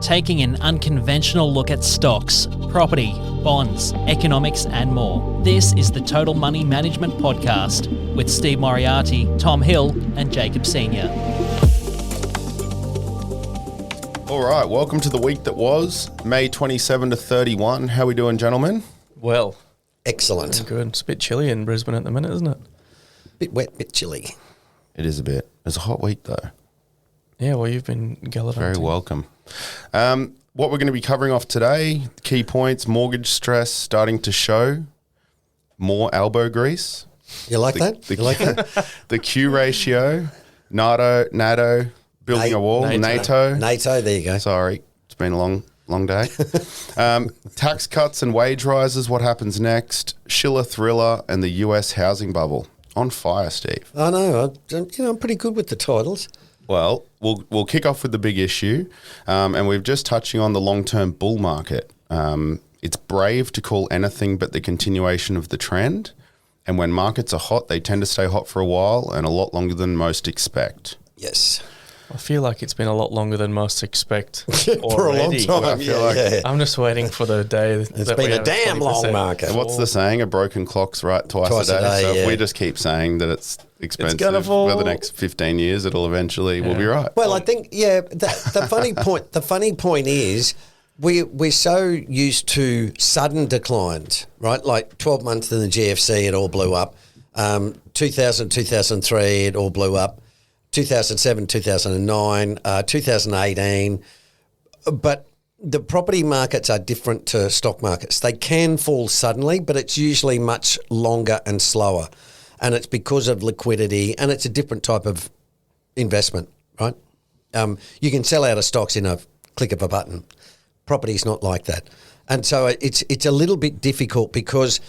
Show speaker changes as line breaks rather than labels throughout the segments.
taking an unconventional look at stocks, property, bonds, economics, and more. This is the Total Money Management Podcast with Steve Moriarty, Tom Hill, and Jacob Senior.
All right, welcome to the week that was, May 27 to 31. How we doing, gentlemen?
Well,
excellent.
Good. It's a bit chilly in Brisbane at the minute, isn't it?
Bit wet, bit chilly.
It is a bit. It's a hot week, though.
Yeah, well, you've been gallivanting.
Very welcome. What we're going to be covering off today, key points, mortgage stress starting to show, more elbow grease.
You like that? You like that?
The Q ratio, NATO, building a wall, NATO,
there you go.
Sorry, it's been a long day. Tax cuts and wage rises, what happens next, Schiller thriller, and the US housing bubble. On fire, Steve.
I know. I'm pretty good with the titles.
Well, we'll kick off with the big issue, and we're just touching on the long-term bull market. It's brave to call anything but the continuation of the trend, and when markets are hot, they tend to stay hot for a while and a lot longer than most expect.
Yes.
I feel like it's been a lot longer than most expect
for a long time.
I'm just waiting for the day.
It's been a damn long market.
What's the saying? A broken clock's right twice a day. So if we just keep saying that it's expensive for the next 15 years, it'll eventually we'll be right.
Well, I think the funny point is we're so used to sudden declines, right? Like 12 months in the GFC, it all blew up. 2000, 2003, it all blew up. 2007, 2009, 2018. But the property markets are different to stock markets. They can fall suddenly, but it's usually much longer and slower. And it's because of liquidity, and it's a different type of investment, right? You can sell out of stocks in a click of a button. Property's not like that. And so it's a little bit difficult because,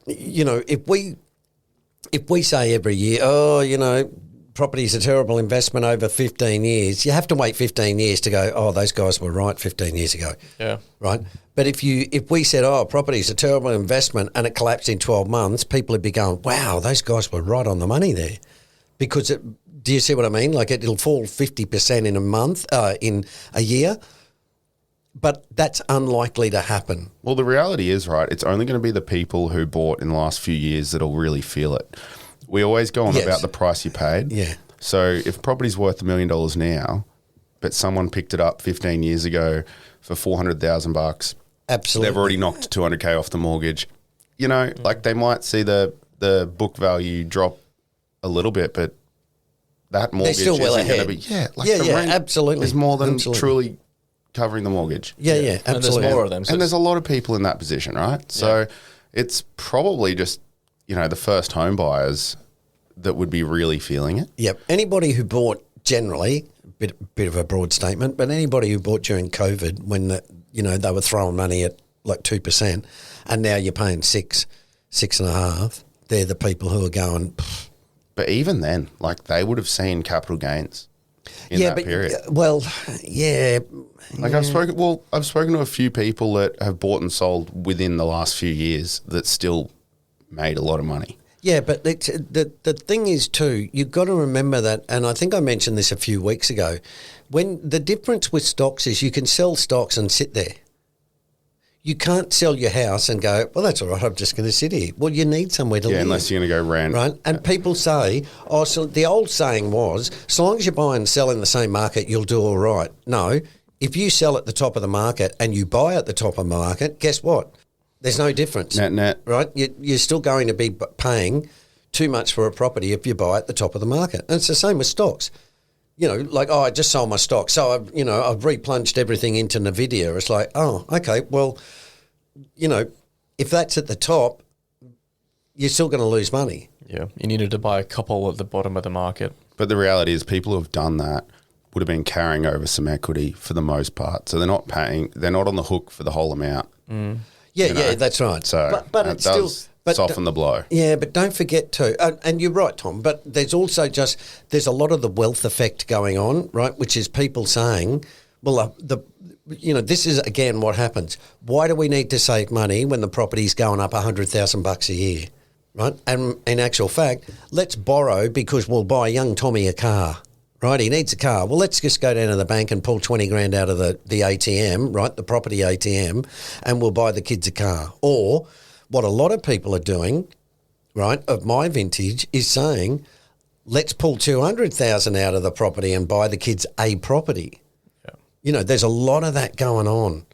you know, if we say every year, property is a terrible investment over 15 years, you have to wait 15 years to go, oh, those guys were right 15 years ago.
Yeah. Right?
But if we said, oh, property is a terrible investment and it collapsed in 12 months, people would be going, wow, those guys were right on the money there. Because, do you see what I mean? Like it'll fall 50% in a month, in a year. But that's unlikely to happen.
Well, the reality is, right, it's only going to be the people who bought in the last few years that'll really feel it. We always go on about the price you paid.
Yeah.
So if property's worth $1 million now, but someone picked it up 15 years ago for $400,000,
absolutely,
they've already knocked $200K off the mortgage. You know, like they might see the book value drop a little bit, but that mortgage
still well
isn't going to
ahead.
be the rent
absolutely
is more than truly covering the mortgage.
Yeah, absolutely.
And there's more of them.
So and there's a lot of people in that position, right? So it's probably just, the first home buyers that would be really feeling it.
Yep. Anybody who bought generally, bit of a broad statement, but anybody who bought during COVID when they were throwing money at like 2% and now you're paying 6.5%, they're the people who are going. Pfft.
But even then, like they would have seen capital gains in that period.
Well, yeah.
Like I've spoken to a few people that have bought and sold within the last few years that still made a lot of money.
Yeah, but the thing is too, you've got to remember that, and I think I mentioned this a few weeks ago, when the difference with stocks is you can sell stocks and sit there. You can't sell your house and go, well, that's all right, I'm just going to sit here. Well, you need somewhere to live.
Yeah, unless you're going to go rent.
Right? And people say, so the old saying was, so long as you buy and sell in the same market, you'll do all right. No, if you sell at the top of the market and you buy at the top of the market, guess what? There's no difference.
Net.
Right? You're still going to be paying too much for a property if you buy at the top of the market. And it's the same with stocks. I just sold my stock. So, I've replunged everything into NVIDIA. It's like, oh, okay, well, if that's at the top, you're still going to lose money.
Yeah, you needed to buy a couple at the bottom of the market.
But the reality is people who have done that would have been carrying over some equity for the most part. So they're not on the hook for the whole amount.
Mm.
Yeah, that's right.
So
but it does
soften the blow.
Yeah, but don't forget too, and you're right, Tom, but there's also there's a lot of the wealth effect going on, right, which is people saying, well, this is, again, what happens. Why do we need to save money when the property's going up $100,000 a year, right? And in actual fact, let's borrow because we'll buy young Tommy a car, right? He needs a car. Well, let's just go down to the bank and pull 20 grand out of the ATM, right? The property ATM, and we'll buy the kids a car. Or what a lot of people are doing, right, of my vintage is saying, let's pull 200,000 out of the property and buy the kids a property.
Yeah.
You know, there's a lot of that going on.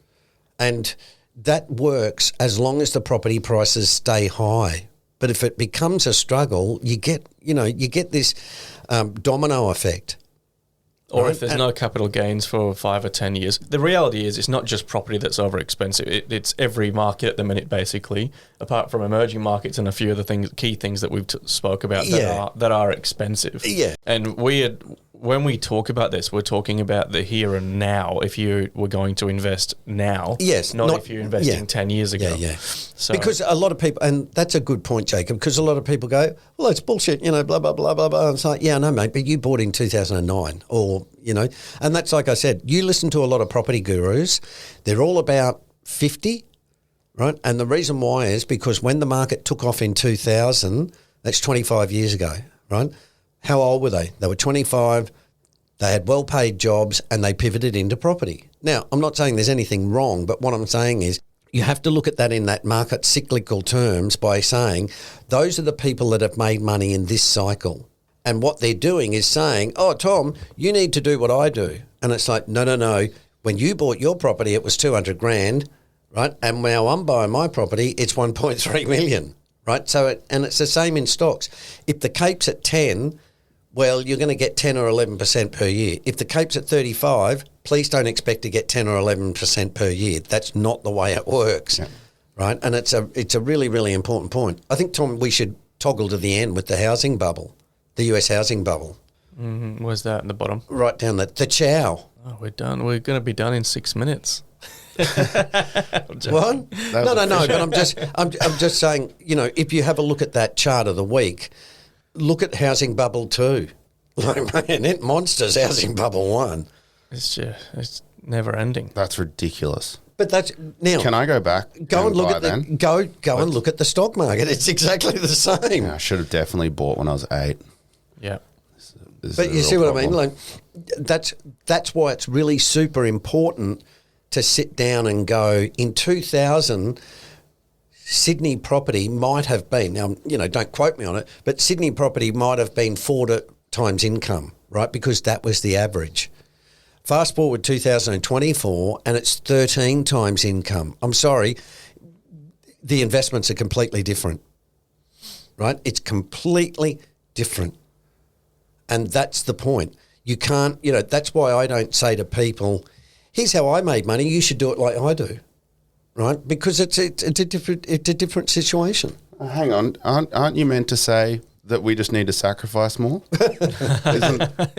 And that works as long as the property prices stay high. But if it becomes a struggle, you get this domino effect.
Or
right?
if there's no capital gains for 5 or 10 years. The reality is it's not just property that's over expensive. It's every market at the minute, basically, apart from emerging markets and a few of the key things that we've spoke about that are expensive.
Yeah.
And when we talk about this, we're talking about the here and now. If you were going to invest now,
yes,
not if you're investing 10 years ago.
Yeah.
So,
because a lot of people, and that's a good point, Jacob, because a lot of people go, well, it's bullshit, blah, blah, blah, blah, blah. And it's like, yeah, I know, mate, but you bought in 2009 or, and that's like I said, you listen to a lot of property gurus, they're all about 50, right? And the reason why is because when the market took off in 2000, that's 25 years ago, right? How old were they? They were 25, they had well-paid jobs, and they pivoted into property. Now, I'm not saying there's anything wrong, but what I'm saying is you have to look at that in that market cyclical terms by saying those are the people that have made money in this cycle. And what they're doing is saying, oh, Tom, you need to do what I do. And it's like, no. When you bought your property, it was 200 grand, right? And now I'm buying my property, it's 1.3 million, right? So, it's the same in stocks. If the Cape's at 10, well, you're going to get 10 or 11% per year. If the Cape's at 35, please don't expect to get 10 or 11% per year. That's not the way it works, right? And it's a really, really important point. I think, Tom, we should toggle to the end with the housing bubble, the US housing bubble.
Mm-hmm. Where's that in the bottom?
Right down the chow.
Oh, we're done. We're going to be done in 6 minutes.
What? No. But I'm just saying, if you have a look at that chart of the week, look at housing bubble 2. Like, man, it monsters housing bubble 1.
It's never ending.
That's ridiculous.
But that's now.
Can I go back?
Go and look at
then?
go and look at the stock market. It's exactly the same.
Yeah, I should have definitely bought when I was 8.
Yeah.
But you see what I mean? Like, that's why it's really super important to sit down and go, in 2000, Sydney property might have been, now, don't quote me on it, but Sydney property might have been 4 times income, right? Because that was the average. Fast forward 2024 and it's 13 times income. I'm sorry, the investments are completely different, right? It's completely different. And that's the point. You can't, that's why I don't say to people, here's how I made money, you should do it like I do, right? Because it's a different situation.
Hang on, aren't you meant to say that we just need to sacrifice more?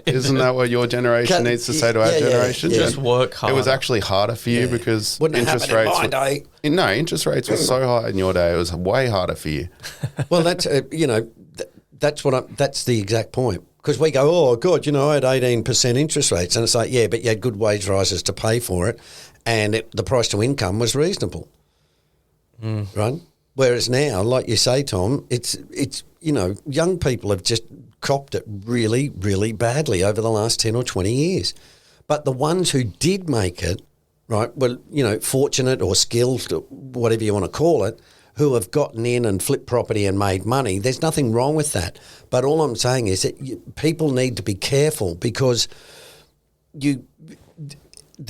Isn't that what your generation needs to say to our generation?
Yeah. Just work hard.
It was actually harder for you because
Wouldn't
interest rates
in my day.
No, interest rates were so high in your day. It was way harder for you.
Well, that's that's the exact point. Because we go, oh, God, I had 18% interest rates. And it's like, yeah, but you had good wage rises to pay for it. And the price to income was reasonable. Right? Whereas now, like you say, Tom, it's young people have just copped it really, really badly over the last 10 or 20 years. But the ones who did make it, right, well, fortunate or skilled, whatever you want to call it, who have gotten in and flipped property and made money, there's nothing wrong with that. But all I'm saying is that people need to be careful because the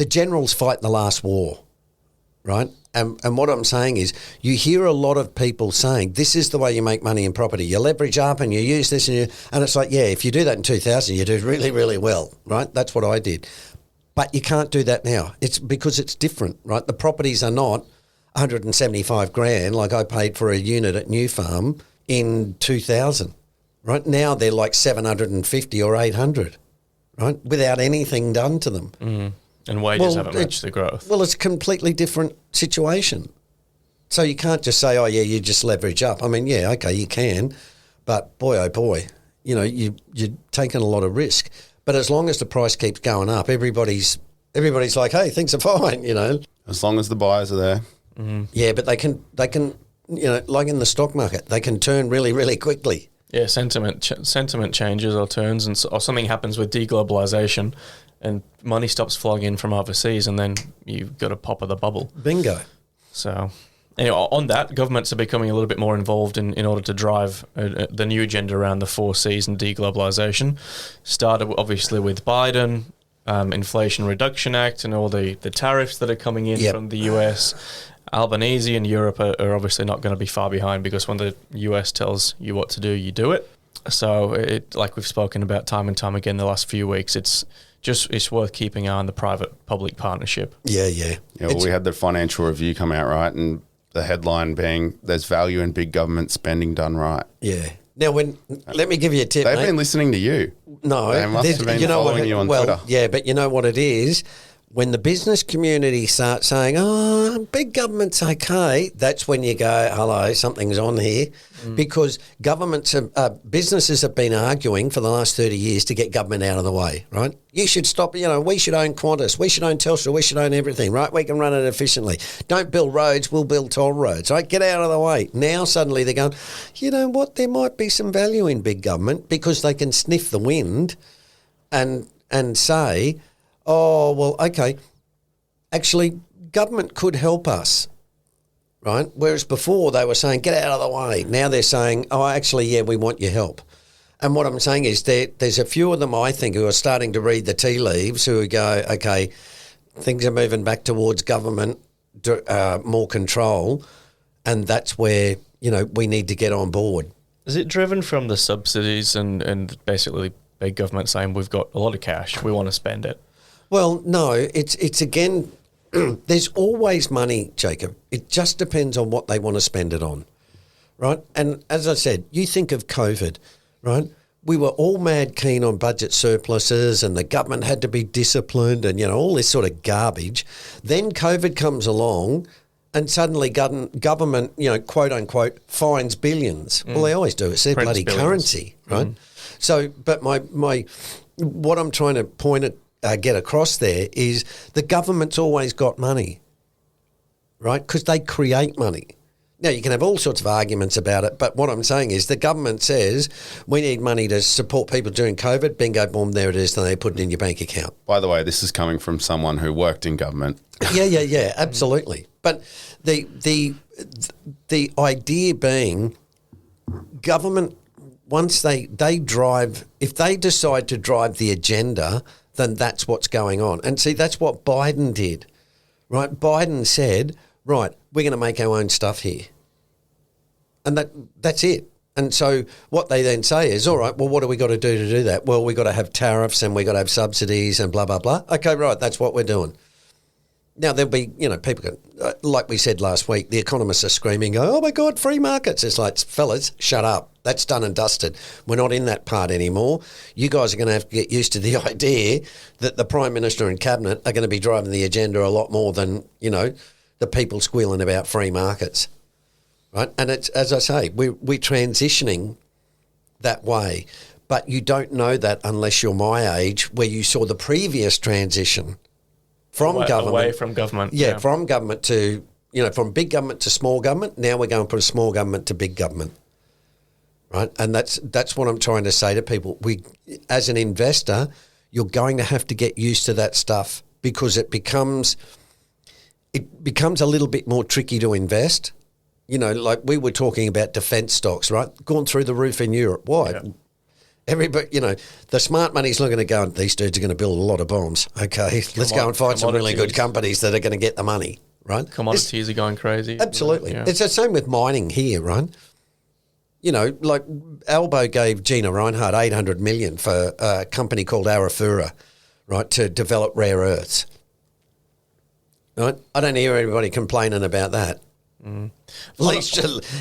generals fight the last war, right? And what I'm saying is you hear a lot of people saying, this is the way you make money in property. You leverage up and you use this and it's like, yeah, if you do that in 2000, you do really, really well, right? That's what I did. But you can't do that now. It's because it's different, right? The properties are not 175 grand like I paid for a unit at New Farm in 2000. Right now they're like 750 or 800, right? Without anything done to them.
Mm. And wages haven't matched the growth.
Well, it's a completely different situation. So you can't just say, oh yeah, you just leverage up. I mean, yeah, okay, you can, but boy, oh boy, you're taking a lot of risk. But as long as the price keeps going up, everybody's like, hey, things are fine,
As long as the buyers are there.
Mm-hmm. Yeah, but they can, like in the stock market, they can turn really, really quickly.
Yeah, sentiment changes or turns, or something happens with deglobalization, and money stops flowing in from overseas, and then you've got a pop of the bubble.
Bingo.
So, anyway, on that, governments are becoming a little bit more involved in order to drive the new agenda around the 4 Cs and deglobalization. Started obviously with Biden, Inflation Reduction Act, and all the tariffs that are coming in from the US. Albanese and Europe are obviously not going to be far behind, because when the US tells you what to do, you do it. So, like we've spoken about time and time again the last few weeks, it's worth keeping an eye on the private-public partnership.
Yeah.
Well, we had the financial review come out, right? And the headline being, there's value in big government spending done right.
Yeah. Now, let me give you a tip,
They've
mate.
been listening to you.
No.
They must have been following you on Twitter.
Yeah, but you know what it is? When the business community starts saying, oh, big government's okay, that's when you go, hello, something's on here. Because businesses have been arguing for the last 30 years to get government out of the way, right? You should stop, we should own Qantas, we should own Telstra, we should own everything, right? We can run it efficiently. Don't build roads, we'll build toll roads, right? Get out of the way. Now suddenly they're going, you know what, there might be some value in big government, because they can sniff the wind and say, oh, well, okay, actually, government could help us, right? Whereas before they were saying, get out of the way. Now they're saying, oh, actually, yeah, we want your help. And what I'm saying is there's a few of them, I think, who are starting to read the tea leaves, who go, okay, things are moving back towards government, more control, and that's where, we need to get on board.
Is it driven from the subsidies and basically big government saying, we've got a lot of cash, we want to spend it?
Well, no, it's again, there's always money, Jacob. It just depends on what they want to spend it on, right? And as I said, you think of COVID, right? We were all mad keen on budget surpluses, and the government had to be disciplined, and, all this sort of garbage. Then COVID comes along, and suddenly government, quote unquote, finds billions. Well, they always do. It's their bloody currency, right? So, but what I'm trying to get across there is the government's always got money, right? Because they create money. Now, you can have all sorts of arguments about it, but what I'm saying is the government says we need money to support people during COVID. Bingo, boom, there it is, and they put it in your bank account.
By the way, this is coming from someone who worked in government.
Yeah, absolutely. But the idea being, government, once they drive, if they decide to drive the agenda, then that's what's going on. And see, that's what Biden did, right? Biden said, right, we're going to make our own stuff here. And that's it. And so what they then say is, all right, well, what do we got to do that? Well, we got to have tariffs, and we got to have subsidies and blah, blah, blah. Okay, right, that's what we're doing. Now, there'll be, people, like we said last week, the economists are screaming, oh, my God, free markets. It's like, fellas, shut up. That's done and dusted. We're not in that part anymore. You guys are going to have to get used to the idea that the Prime Minister and Cabinet are going to be driving the agenda a lot more than, the people squealing about free markets, right? And it's, as I say, we're transitioning that way. But you don't know that unless you're my age, where you saw the previous transition from government.
Away from government.
Yeah, from government to, from big government to small government. Now we're going from small government to big government, right? And that's what I'm trying to say to people. As an investor, you're going to have to get used to that stuff, because it becomes a little bit more tricky to invest. Like we were talking about defence stocks, right? Gone through the roof in Europe. Why? Yeah. Everybody, the smart money's looking to go, these dudes are going to build a lot of bombs. Okay, let's go and find some really good companies that are going to get the money, right?
Commodities are going crazy.
Absolutely.
Yeah.
It's the same with mining here, right? Like Albo gave Gina Reinhardt $800 million for a company called Arafura, right, to develop rare earths. Right? I don't hear anybody complaining about that.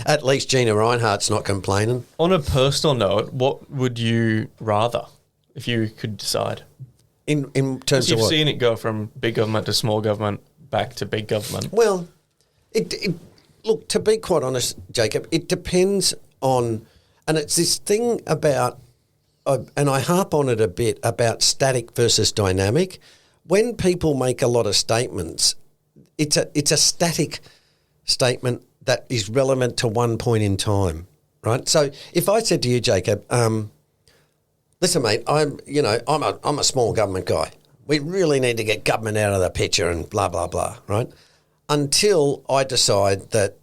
At least Gina Reinhardt's not complaining.
On a personal note, what would you rather, if you could decide?
In terms of
you've
what?
seen it go from big government to small government back to big government.
Well, look, to be quite honest, Jacob, it depends on, and it's this thing about, and I harp on it a bit, about static versus dynamic. When people make a lot of statements, it's a static statement that is relevant to one point in time, right? So if I said to you, Jacob, listen, mate, I'm a small government guy. We really need to get government out of the picture and blah, blah, blah, right? Until I decide that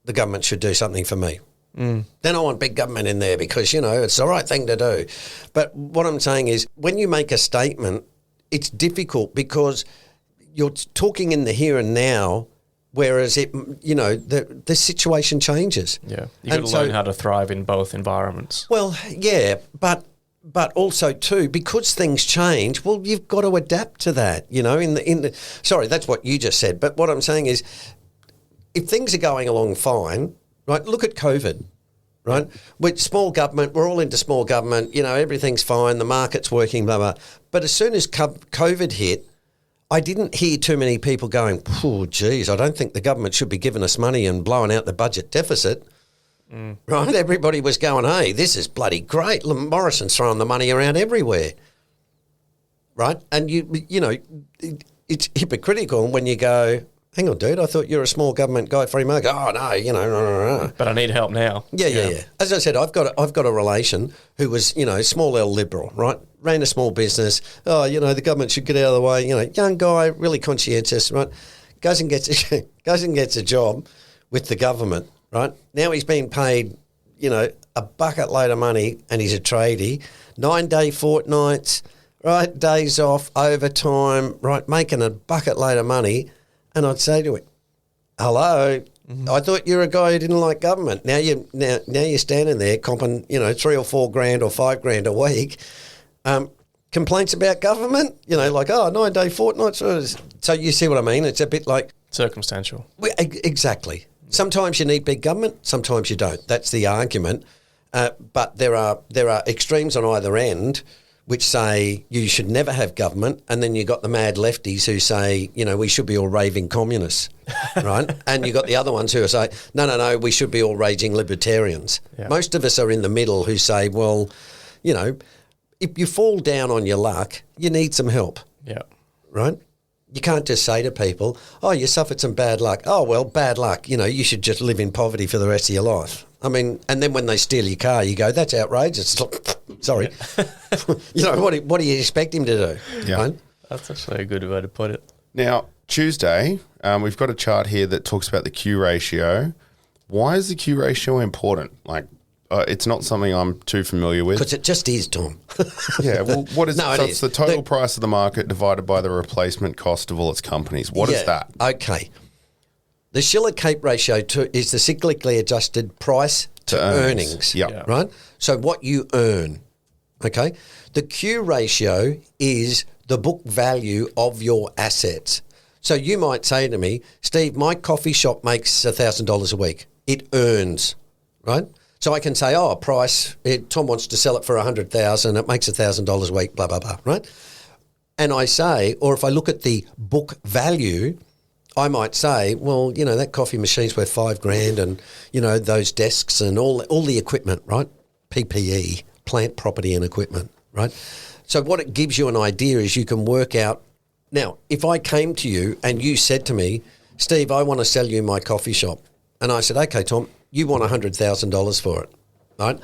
the government should do something for me. Then I want big government in there because, it's the right thing to do. But what I'm saying is when you make a statement, it's difficult because you're talking in the here and now, whereas the situation changes.
Yeah, you got to learn how to thrive in both environments.
Well, yeah, but also too, because things change, well, you've got to adapt to that. Sorry, that's what you just said. But what I'm saying is, if things are going along fine, right? Look at COVID, right? With small government, we're all into small government. Everything's fine. The market's working, blah blah. But as soon as COVID hit, I didn't hear too many people going, "Oh, geez, I don't think the government should be giving us money and blowing out the budget deficit." Right? Everybody was going, "Hey, this is bloody great. Morrison's throwing the money around everywhere." Right? And it's hypocritical when you go, "Hang on, dude, I thought you're a small government guy, free market." Oh, no,
But I need help now.
Yeah. As I said, I've got a relation who was, small L liberal, right? Ran a small business. Oh, the government should get out of the way. Young guy, really conscientious, right? Goes and gets a job with the government, right? Now he's being paid, a bucket load of money, and he's a tradie, 9-day fortnights, right? Days off, overtime, right? Making a bucket load of money. And I'd say to him, "Hello, I thought you were a guy who didn't like government. Now you're standing there comping, $3 or $4 grand or $5 grand a week. Complaints about government, like 9-day fortnights." So you see what I mean? It's a bit like
Circumstantial.
Exactly. Sometimes you need big government, sometimes you don't. That's the argument. But there are extremes on either end, which say you should never have government, and then you got the mad lefties who say, we should be all raving communists, right? And you got the other ones who say, no, we should be all raging libertarians. Yeah. Most of us are in the middle who say, well, if you fall down on your luck, you need some help.
Yeah.
Right? You can't just say to people, "Oh, you suffered some bad luck." Oh, well, bad luck. You should just live in poverty for the rest of your life. I mean, and then when they steal your car, you go, "That's outrageous." Sorry. What do you expect him to do?
Yeah.
Right?
That's actually a good way to put it.
Now, Tuesday, we've got a chart here that talks about the Q ratio. Why is the Q ratio important? It's not something I'm too familiar with.
Because it just is, Tom.
Yeah, well, what is
No,
it? So
it
it's
is.
the total price of the market divided by the replacement cost of all its companies. What is that?
Okay. The Shiller-Cape ratio is the cyclically adjusted price to earnings.
Yep.
Yeah.
Right? So what you earn. Okay? The Q ratio is the book value of your assets. So you might say to me, "Steve, my coffee shop makes $1,000 a week. It earns," right? So I can say, Tom wants to sell it for $100,000. It makes $1,000 a week, blah, blah, blah, right? And I say, or if I look at the book value, I might say, well, that coffee machine's worth $5 grand and, those desks and all the equipment, right? PPE, plant, property and equipment, right? So what it gives you an idea is you can work out. Now, if I came to you and you said to me, "Steve, I want to sell you my coffee shop." And I said, "Okay, Tom, you want $100,000 for it," right?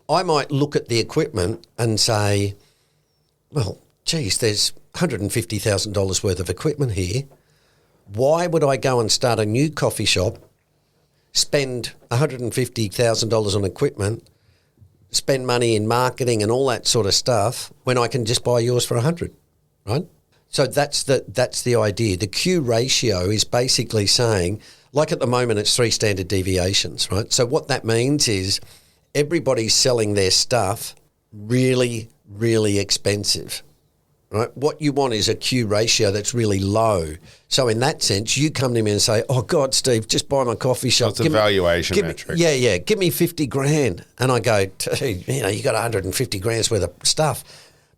I might look at the equipment and say, well, geez, there's $150,000 worth of equipment here. Why would I go and start a new coffee shop, spend $150,000 on equipment, spend money in marketing and all that sort of stuff when I can just buy yours for 100, right? So that's the idea. The Q ratio is basically saying, like at the moment, it's 3 standard deviations, right? So what that means is everybody's selling their stuff really, really expensive, right? What you want is a Q ratio that's really low. So in that sense, you come to me and say, "Oh God, Steve, just buy my coffee shop."
So it's a valuation metric.
Yeah. Give me 50 grand. And I go, "Dude, you got 150 grand's worth of stuff."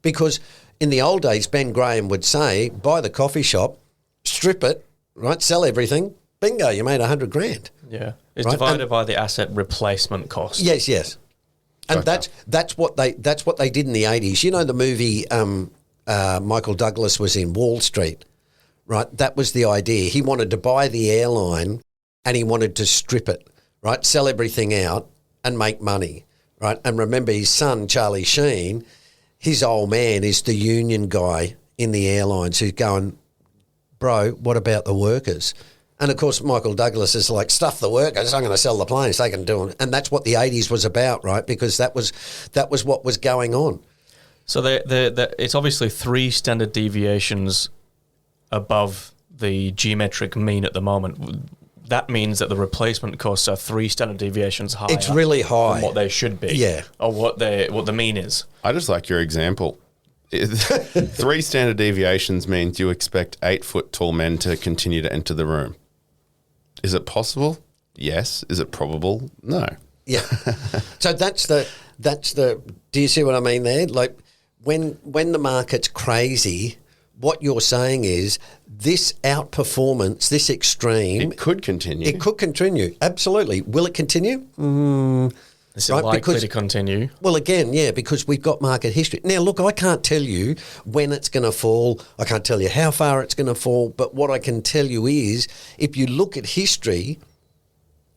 Because in the old days, Ben Graham would say, buy the coffee shop, strip it, right? Sell everything. Bingo, you made 100 grand.
Yeah. It's
Right?
divided by the asset replacement cost.
Yes. And
Gotcha.
that's what they did in the 80s. You know the movie Michael Douglas was in, Wall Street, right? That was the idea. He wanted to buy the airline and he wanted to strip it, right? Sell everything out and make money, right? And remember his son, Charlie Sheen, his old man is the union guy in the airlines who's going, bro, what about the workers? And, of course, Michael Douglas is like, stuff the workers, I'm going to sell the planes, they can do it. And that's what the 80s was about, right? Because that was what was going on.
So it's obviously 3 standard deviations above the geometric mean at the moment. That means that the replacement costs are 3 standard deviations higher.
It's really high.
Than what they should be.
Yeah.
Or what the mean is.
I just like your example. 3 standard deviations means you expect 8 foot tall men to continue to enter the room. Is it possible? Yes. Is it probable? No.
Yeah. So that's the. Do you see what I mean there? Like when the market's crazy, what you're saying is this outperformance, this extreme.
It could continue.
It could continue. Absolutely. Will it continue?
Is it likely to continue?
Well, again, yeah, because we've got market history. Now, look, I can't tell you when it's going to fall. I can't tell you how far it's going to fall. But what I can tell you is if you look at history,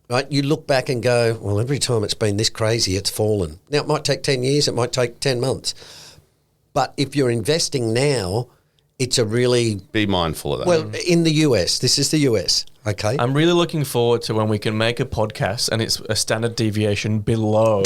right, you look back and go, well, every time it's been this crazy, it's fallen. Now, it might take 10 years. It might take 10 months. But if you're investing now, it's a really...
Be mindful of that.
Well, in the US, this is the US, okay?
I'm really looking forward to when we can make a podcast and it's a standard deviation below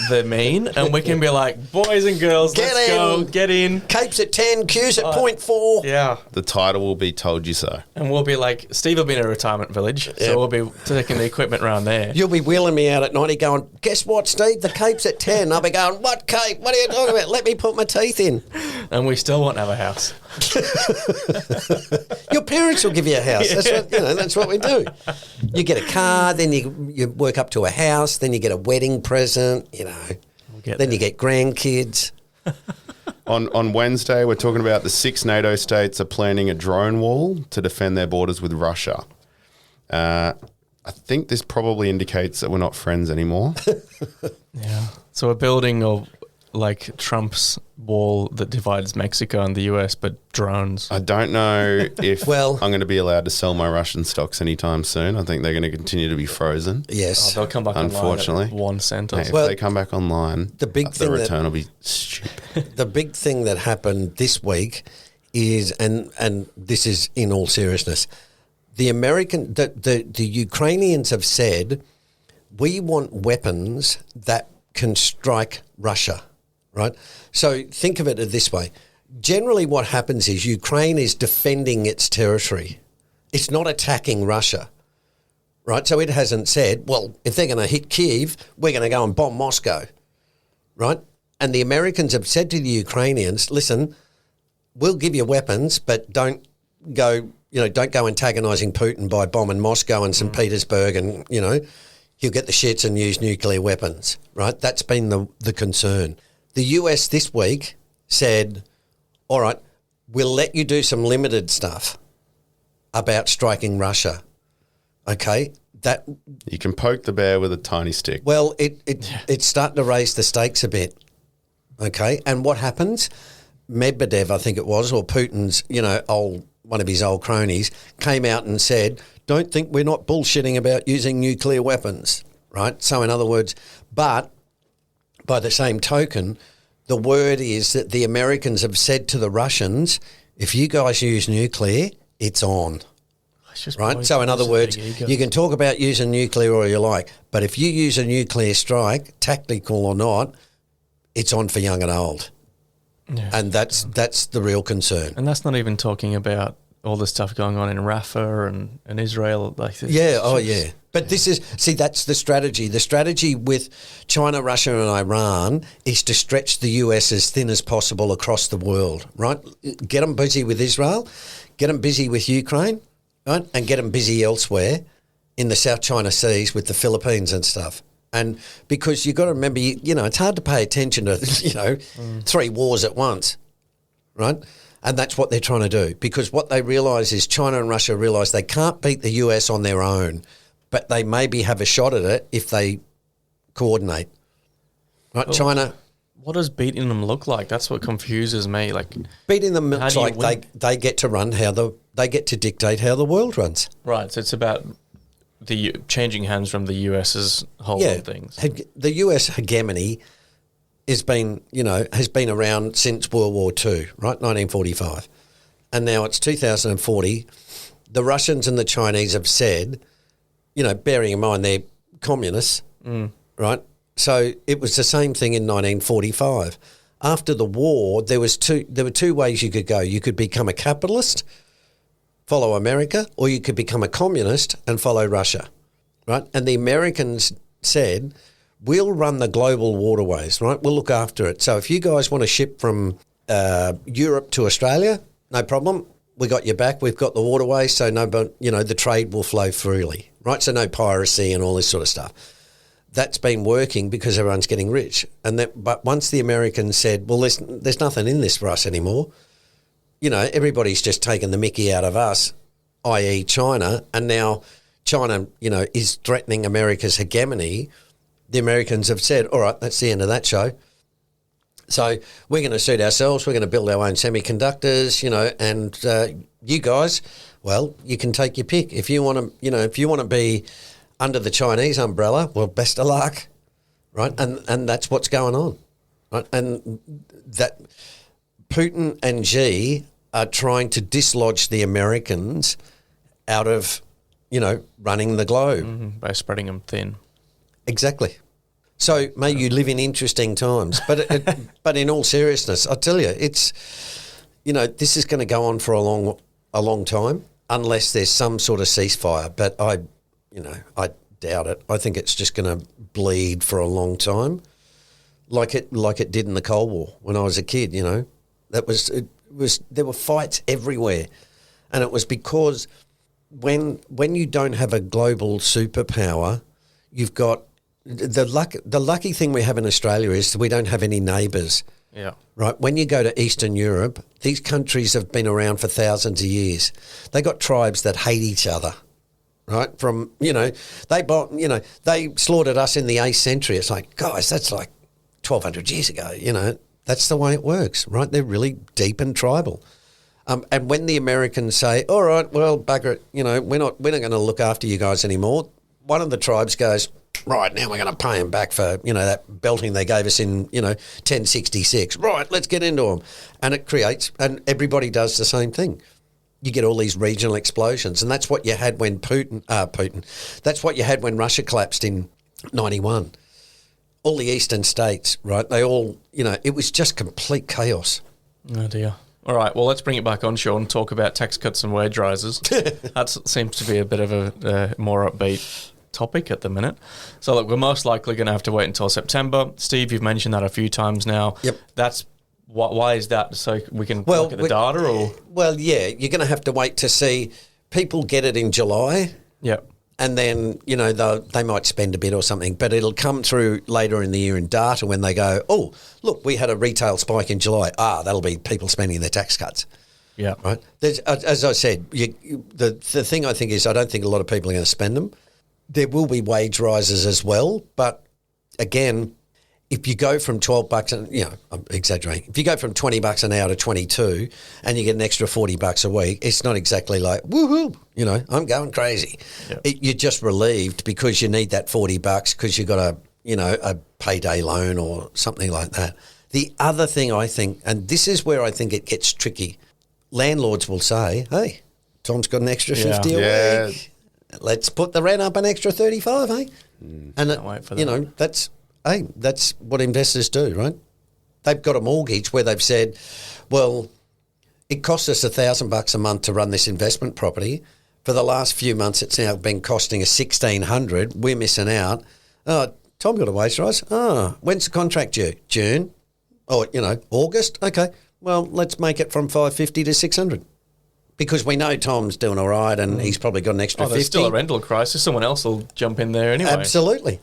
the mean, and we can be like, boys and girls, let's go, get in.
Capes at 10, Q's at 0.4.
Yeah.
The title will be Told You So.
And we'll be like, Steve will be in a retirement village, so we'll be taking the equipment around there.
You'll be wheeling me out at 90 going, guess what, Steve? The Cape's at 10. I'll be going, what Cape? What are you talking about? Let me put my teeth in.
And we still won't have a house.
Your parents will give you a house. That's what we do. You get a car, then you work up to a house, then you get a wedding present, then you get grandkids.
On Wednesday, we're talking about the 6 NATO states are planning a drone wall to defend their borders with Russia. I think this probably indicates that we're not friends anymore.
Yeah. So we're building like Trump's wall that divides Mexico and the US, but drones.
I don't know if
Well-
I'm going to be allowed to sell my Russian stocks anytime soon. I think they're going to continue to be frozen.
Yes.
They'll come back
Unfortunately.
online at 1 cent. Or
Hey, if
Well,
they come back online,
the big thing
return will be stupid.
The big thing that happened this week is, and this is in all seriousness, the Ukrainians have said, we want weapons that can strike Russia. Right? So think of it this way. Generally what happens is Ukraine is defending its territory. It's not attacking Russia. Right? So it hasn't said, well, if they're going to hit Kyiv, we're going to go and bomb Moscow. Right? And the Americans have said to the Ukrainians, listen, we'll give you weapons, but don't go antagonising Putin by bombing Moscow and St. Petersburg and, he'll get the shits and use nuclear weapons. Right? That's been the concern. The US this week said, all right, we'll let you do some limited stuff about striking Russia. Okay? That
You can poke the bear with a tiny stick.
Well, it's starting to raise the stakes a bit. Okay? And what happens? Medvedev, I think it was, or Putin's, one of his old cronies, came out and said, don't think we're not bullshitting about using nuclear weapons. Right? So in other words, but by the same token, the word is that the Americans have said to the Russians, if you guys use nuclear, it's on. Right? So in other words, you can talk about using nuclear all you like, but if you use a nuclear strike, tactical or not, it's on for young and old. Yeah. And that's the real concern.
And that's not even talking about all the stuff going on in Rafah and Israel.
Yeah. But that's the strategy. The strategy with China, Russia and Iran is to stretch the US as thin as possible across the world, right? Get them busy with Israel, get them busy with Ukraine, right? And get them busy elsewhere in the South China Seas with the Philippines and stuff. And because you've got to remember, it's hard to pay attention to, 3 wars at once, right? And that's what they're trying to do, because what they realise is China and Russia realise they can't beat the US on their own, but they maybe have a shot at it if they coordinate. Right, well, China.
What does beating them look like? That's what confuses me. Like
beating them looks like they get to run they get to dictate how the world runs.
Right, so it's about the changing hands from the US's hold on things.
The US hegemony has been around since World War II, right? 1945. And now it's 2040. The Russians and the Chinese have said, bearing in mind they're communists, right? So it was the same thing in 1945. After the war, there were two ways you could go. You could become a capitalist, follow America, or you could become a communist and follow Russia, right? And the Americans said, we'll run the global waterways, right? We'll look after it. So if you guys want to ship from Europe to Australia, no problem. We got your back. We've got the waterways, so the trade will flow freely, right? So no piracy and all this sort of stuff. That's been working because everyone's getting rich. But once the Americans said, well, there's nothing in this for us anymore, everybody's just taken the mickey out of us, i.e. China, and now China, is threatening America's hegemony. The Americans have said, all right, that's the end of that show. So we're going to suit ourselves. We're going to build our own semiconductors, and you guys, well, you can take your pick. If you want to be under the Chinese umbrella, well, best of luck, right? And that's what's going on, right? And that Putin and Xi are trying to dislodge the Americans out of, running the globe.
By spreading them thin.
Exactly. So may you live in interesting times. But in all seriousness, I tell you, it's, this is going to go on for a long time unless there's some sort of ceasefire. But I doubt it. I think it's just going to bleed for a long time, like it did in the Cold War when I was a kid. There were fights everywhere, and it was because when you don't have a global superpower, you've got the lucky thing we have in Australia is that we don't have any neighbours.
Yeah.
Right. When you go to Eastern Europe, these countries have been around for thousands of years. They got tribes that hate each other. Right. From, they slaughtered us in the 8th century. It's like, guys, that's like 1,200 years ago. That's the way it works. Right. They're really deep and tribal. And when the Americans say, all right, well, bugger it, we're not going to look after you guys anymore. One of the tribes goes, right, now we're going to pay them back for, that belting they gave us in, 1066. Right, let's get into them. And it creates, and everybody does the same thing. You get all these regional explosions. And that's what you had when that's what you had when Russia collapsed in 91. All the eastern states, right, they all, it was just complete chaos.
Oh, dear. All right, well, let's bring it back on, Sean, talk about tax cuts and wage rises. That seems to be a bit of a more upbeat topic at the minute. So, look, we're most likely going to have to wait until September. Steve, you've mentioned that a few times now.
Yep.
That's why is that? So we can look at the data, or?
Well, yeah, you're going to have to wait to see. People get it in July.
Yep.
And then, they might spend a bit or something, but it'll come through later in the year in data when they go, oh, look, we had a retail spike in July. That'll be people spending their tax cuts.
Yeah.
Right. As I said, the thing I think is I don't think a lot of people are going to spend them. There will be wage rises as well, but again, if you go from $12 and I'm exaggerating. If you go from $20 an hour to 22, and you get an extra $40 a week, it's not exactly like woohoo. I'm going crazy.
Yep.
You're just relieved because you need that $40 because you got a payday loan or something like that. The other thing I think, and this is where I think it gets tricky, landlords will say, "Hey, Tom's got an extra 50 a week. Let's put the rent up an extra 35, hey?" And
wait for that.
that's what investors do, right? They've got a mortgage where they've said, well, it costs us $1,000 a month to run this investment property. For the last few months, it's now been costing us $1,600. We're missing out. Tom got a wage rise. When's the contract due? June? Or, August? Okay. Well, let's make it from $550 to $600. Because we know Tom's doing all right and he's probably got an extra 50.
There's still a rental crisis. Someone else will jump in there anyway.
Absolutely.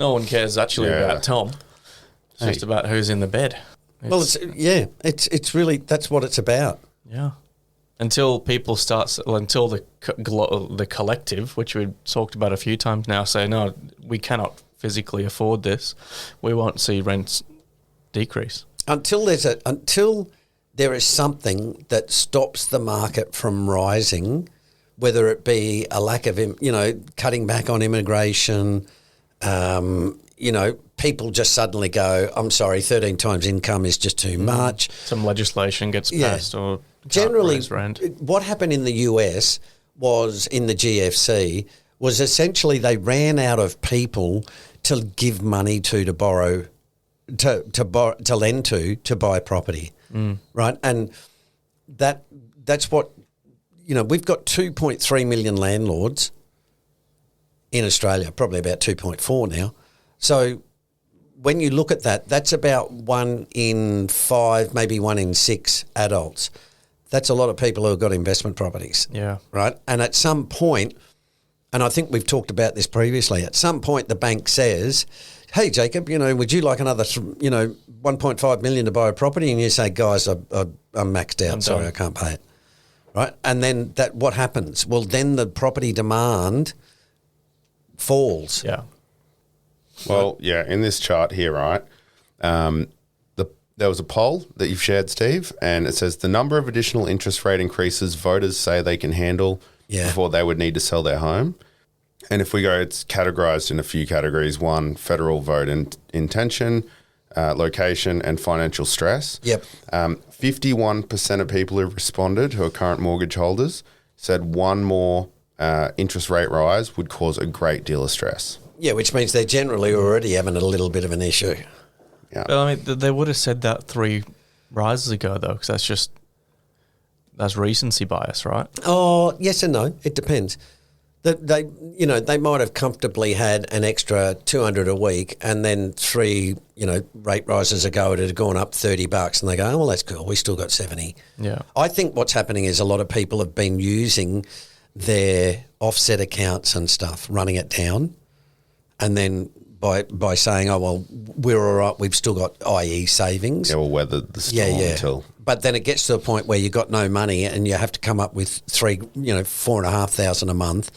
No one cares actually about Tom. It's just about who's in the bed.
It's really, that's what it's about.
Yeah. Until people until the collective, which we've talked about a few times now, say, no, we cannot physically afford this, we won't see rents decrease.
Until there is something that stops the market from rising, whether it be a lack of, cutting back on immigration, people just suddenly go, I'm sorry, 13 times income is just too much.
Some legislation gets passed or
generally
rent.
What happened in the US was in the GFC was essentially they ran out of people to give money to borrow, to lend to buy property, right? And that's what, we've got 2.3 million landlords in Australia, probably about 2.4 now. So when you look at that, that's about 1 in 5, maybe 1 in 6 adults. That's a lot of people who have got investment properties.
Yeah.
Right? And at some point, and I think we've talked about this previously, at some point the bank says, hey, Jacob, would you like another, 1.5 million to buy a property? And you say, guys, I'm maxed out. Sorry, I can't pay it. Right? And then what happens? Well, then the property demand falls.
Yeah.
Well, yeah, in this chart here, right, there was a poll that you've shared, Steve, and it says the number of additional interest rate increases voters say they can handle before they would need to sell their home. And if we go, it's categorised in a few categories. 1, federal vote intention, location, and financial stress.
Yep.
51% of people who responded, who are current mortgage holders, said one more interest rate rise would cause a great deal of stress.
Yeah, which means they're generally already having a little bit of an issue.
Yeah.
Well, I mean, they would have said that 3 rises ago, though, because that's recency bias, right?
Oh, yes and no. It depends. They might have comfortably had an extra 200 a week, and then 3, rate rises ago it had gone up $30, and they go, oh, well, that's cool. We still got 70.
Yeah.
I think what's happening is a lot of people have been using their offset accounts and stuff, running it down, and then by saying, oh, well, we're all right, we've still got IE savings.
Yeah, we'll weather the storm until...
But then it gets to a point where you've got no money and you have to come up with $4,500 a month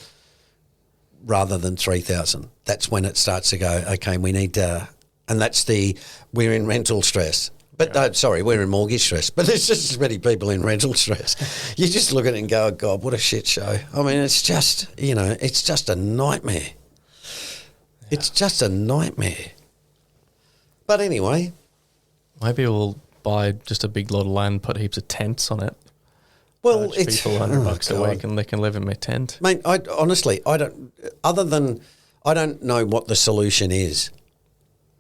rather than $3,000. That's when it starts to go, okay, we need to... And that's we're in rental stress. But we're in mortgage stress. But there's just as many people in rental stress. You just look at it and go, oh, God, what a shit show. I mean, it's just, it's just a nightmare. It's just a nightmare. But anyway.
Maybe we'll buy just a big lot of land, put heaps of tents on it.
Well,
charge
it's
people $100 a week and they can live in my tent.
Mate, I don't know what the solution is.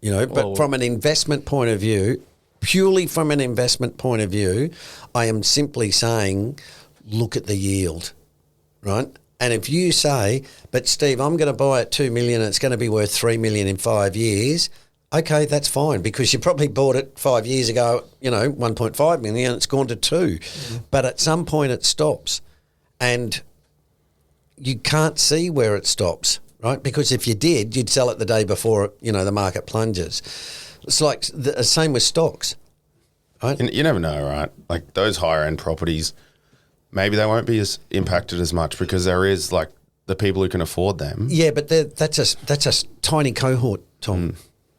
But from an investment point of view, purely from an investment point of view, I am simply saying, look at the yield, right? And if you say, but Steve, I'm going to buy at $2 million, it's going to be worth $3 million in 5 years. Okay, that's fine, because you probably bought it 5 years ago, $1.5 million, it's gone to $2 million. Mm-hmm. But at some point it stops, and you can't see where it stops, right? Because if you did, you'd sell it the day before, the market plunges. It's like the same with stocks, right?
You never know, right? Like those higher end properties, maybe they won't be as impacted as much because there is like the people who can afford them.
Yeah, but that's a tiny cohort, Tom.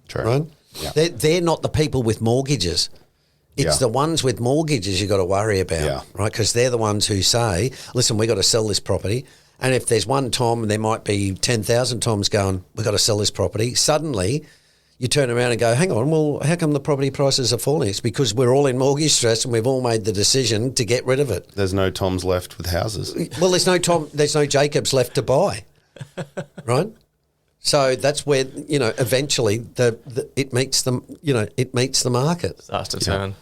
True.
Right?
Yeah.
They're not the people with mortgages. It's the ones with mortgages you got to worry about, right? Because they're the ones who say, listen, we got to sell this property. And if there's one Tom, there might be 10,000 Toms going, we've got to sell this property. Suddenly, you turn around and go, hang on, well, how come the property prices are falling? It's because we're all in mortgage stress and we've all made the decision to get rid of it.
There's no Toms left with houses.
Well, there's no Jacobs left to buy, right? So that's where, eventually it meets the market.
Starts to turn.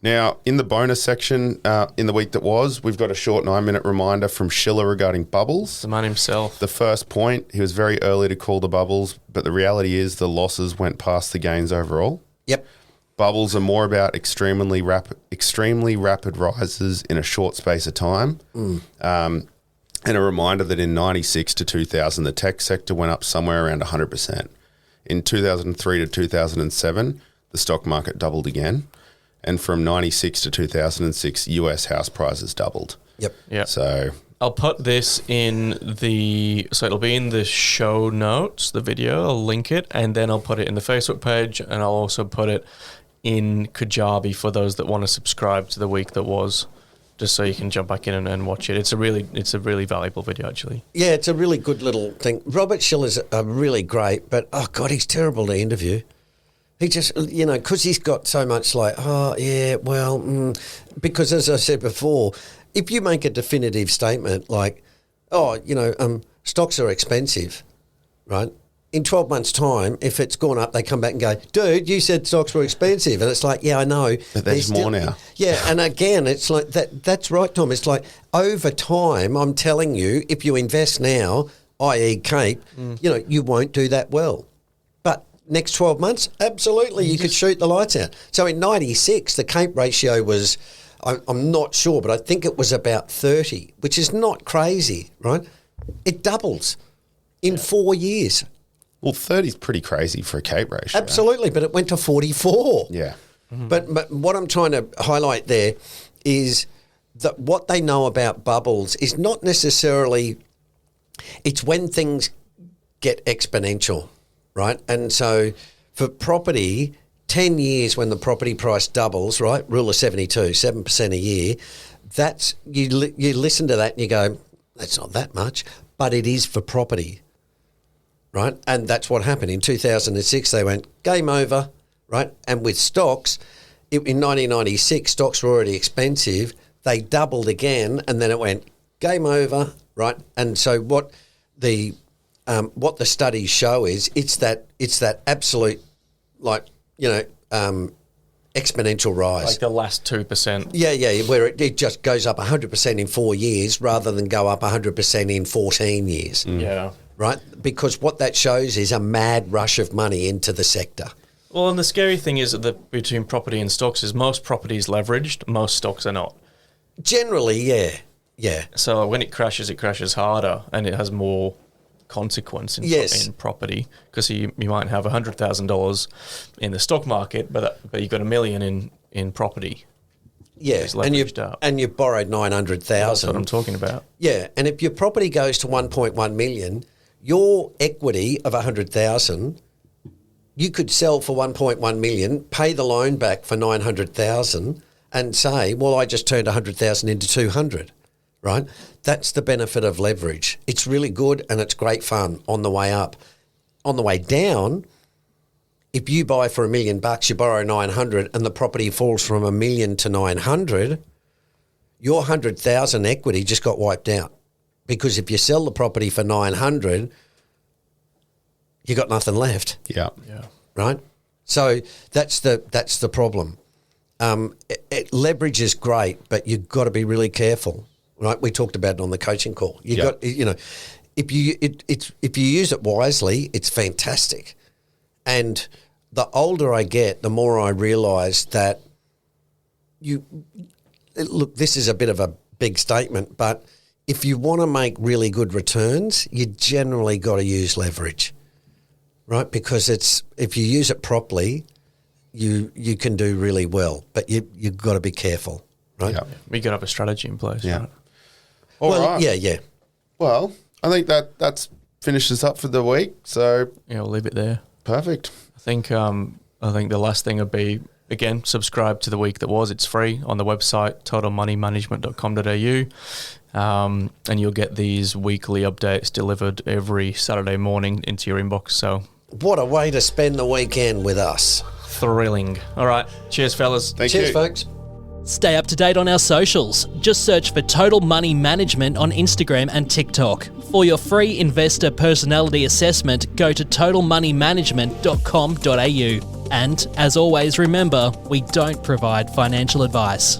Now, in the bonus section, in the week that was, we've got a short 9-minute reminder from Schiller regarding bubbles.
The man himself.
The first point, he was very early to call the bubbles, but the reality is the losses went past the gains overall.
Yep.
Bubbles are more about extremely rapid rises in a short space of time. And a reminder that in 96 to 2000, the tech sector went up somewhere around 100%. In 2003 to 2007, the stock market doubled again. And from 96 to 2006, US house prices doubled.
Yep.
So
I'll put this in it'll be in the show notes, the video, I'll link it, and then I'll put it in the Facebook page, and I'll also put it in Kajabi for those that want to subscribe to the week that was. just so you can jump back in and watch it. It's a really valuable video, actually.
Yeah, it's a really good little thing. Robert Schiller's a really great, but, oh, God, he's terrible to interview. He just, because he's got so much because as I said before, if you make a definitive statement like, stocks are expensive, right? In 12 months' time, if it's gone up, they come back and go, dude, you said stocks were expensive. And it's like, yeah, I know.
But there's more now.
Yeah, and again, it's like that's right, Tom. It's like over time, I'm telling you, if you invest now, i.e. Cape, you won't do that well. But next 12 months, absolutely, you could shoot the lights out. So in 96, the Cape ratio was, I'm not sure, but I think it was about 30, which is not crazy, right? It doubles in 4 years.
Well, 30 is pretty crazy for a Cape ratio.
Absolutely, but it went to 44.
Yeah.
Mm-hmm. But what I'm trying to highlight there is that what they know about bubbles is not necessarily, it's when things get exponential, right? And so for property, 10 years when the property price doubles, right, rule of 72, 7% a year, that's, you listen to that and you go, that's not that much, but it is for property. Right, and that's what happened. In 2006, they went, game over, right? And with stocks, in 1996, stocks were already expensive. They doubled again, and then it went, game over, right? And so what the studies show is it's that absolute, exponential rise.
Like the last 2%.
Yeah, where it just goes up 100% in 4 years rather than go up 100% in 14 years.
Yeah.
Right? Because what that shows is a mad rush of money into the sector.
Well, and the scary thing is that between property and stocks is most property is leveraged, most stocks are not.
Generally, yeah.
So when it crashes harder and it has more consequence in property because you might have $100,000 in the stock market, but you've got $1 million in property.
Yeah, and you borrowed 900,000.
That's what I'm talking about.
Yeah, and if your property goes to 1.1 million, your equity of 100,000, you could sell for 1.1 million, pay the loan back for 900,000, and say, well, I just turned 100,000 into 200. Right? That's the benefit of leverage. It's really good and it's great fun on the way up. On the way down, if you buy for $1 million, you borrow 900 and the property falls from 1 million to 900, your 100,000 equity just got wiped out. Because if you sell the property for 900, you got nothing left.
Yeah.
Right? So that's the problem. Leverage is great, but you've got to be really careful. Right? We talked about it on the coaching call. If you use it wisely, it's fantastic. And the older I get, the more I realise that this is a bit of a big statement, but if you want to make really good returns, you generally got to use leverage, right? Because if you use it properly, you can do really well, but you've got to be careful, right?
Yeah.
We got to have a strategy in place.
Yeah.
Right?
All right.
Yeah.
Well, I think that's finished us up for the week. So
yeah, we'll leave it there.
Perfect.
I think the last thing would be, again, subscribe to The Week That Was. It's free on the website, totalmoneymanagement.com.au, and you'll get these weekly updates delivered every Saturday morning into your inbox. So
what a way to spend the weekend with us.
Thrilling. All right. Cheers, fellas.
Thank you.
Cheers, folks.
Stay up to date on our socials. Just search for Total Money Management on Instagram and TikTok. For your free investor personality assessment, go to totalmoneymanagement.com.au. And as always, remember, we don't provide financial advice.